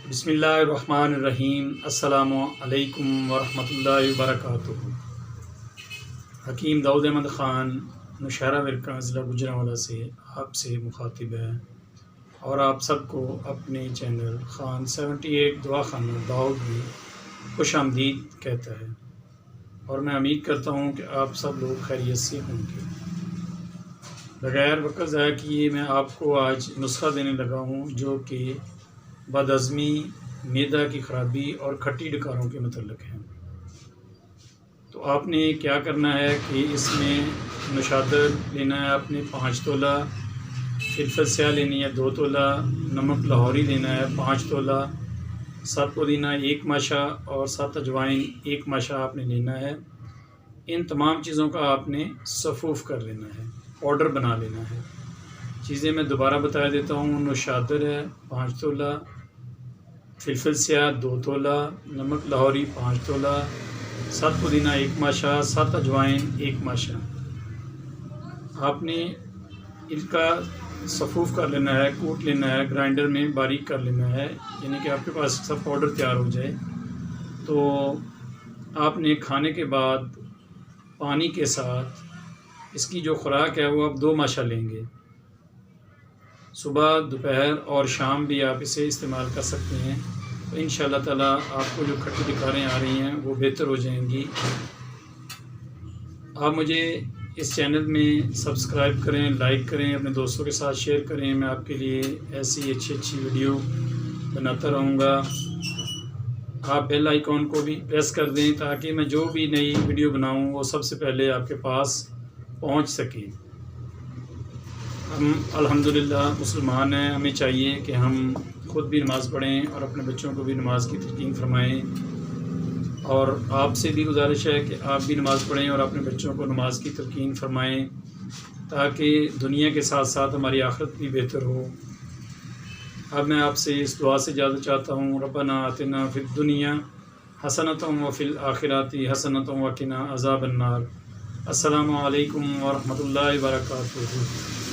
بسم اللہ الرحمن الرحیم۔ السلام علیکم ورحمۃ اللہ وبرکاتہ۔ حکیم داؤد احمد خان نوشہرہ ورکہ ضلع گوجرانوالہ سے آپ سے مخاطب ہے اور آپ سب کو اپنے چینل خان 78 دعا خانہ داؤد میں خوش آمدید کہتا ہے، اور میں امید کرتا ہوں کہ آپ سب لوگ خیریت سے ہوں گے۔ بغیر وقت ضائع کیے میں آپ کو آج نسخہ دینے لگا ہوں جو کہ بدہضمی، معدہ کی خرابی اور کھٹی ڈکاروں کے متعلق ہے۔ تو آپ نے کیا کرنا ہے کہ اس میں نشادر لینا ہے آپ نے 5 تولہ، فلفل سیاہ لینی ہے 2 تولہ، نمک لاہوری لینا ہے 5 تولہ، 7 پودینہ 1 ماشا اور 7 اجوائن 1 ماشا آپ نے لینا ہے۔ ان تمام چیزوں کا آپ نے صفوف کر لینا ہے، پاؤڈر بنا لینا ہے۔ چیزیں میں دوبارہ بتا دیتا ہوں۔ نشادر ہے 5 تولہ، فلفل سیاہ 2 تولہ، نمک لاہوری 5 تولہ، 7 پودینہ 1 ماشا، 7 اجوائن 1 ماشا۔ آپ نے ان کا صفوف کر لینا ہے، کوٹ لینا ہے، گرائنڈر میں باریک کر لینا ہے، یعنی کہ آپ کے پاس سب پاؤڈر تیار ہو جائے۔ تو آپ نے کھانے کے بعد پانی کے ساتھ اس کی جو خوراک ہے وہ آپ 2 ماشا لیں گے۔ صبح، دوپہر اور شام بھی آپ اسے استعمال کر سکتے ہیں، تو ان شاء اللہ تعالیٰ آپ کو جو کھٹی ڈکاریں آ رہی ہیں وہ بہتر ہو جائیں گی۔ آپ مجھے اس چینل میں سبسکرائب کریں، لائک کریں، اپنے دوستوں کے ساتھ شیئر کریں۔ میں آپ کے لیے ایسی اچھی ویڈیو بناتا رہوں گا۔ آپ بیل آئیکن کو بھی پریس کر دیں تاکہ میں جو بھی نئی ویڈیو بناؤں وہ سب سے پہلے آپ کے پاس پہنچ سکے۔ ہم الحمدللہ مسلمان ہیں، ہمیں چاہیے کہ ہم خود بھی نماز پڑھیں اور اپنے بچوں کو بھی نماز کی تلقین فرمائیں، اور آپ سے بھی گزارش ہے کہ آپ بھی نماز پڑھیں اور اپنے بچوں کو نماز کی تلقین فرمائیں تاکہ دنیا کے ساتھ ساتھ ہماری آخرت بھی بہتر ہو۔ اب میں آپ سے اس دعا سے اجازت چاہتا ہوں۔ ربنا آتنا فی الدنیا حسنۃ وفی الآخرۃ حسنۃ وقنا عذاب النار۔ السلام علیکم ورحمۃ اللہ وبرکاتہ۔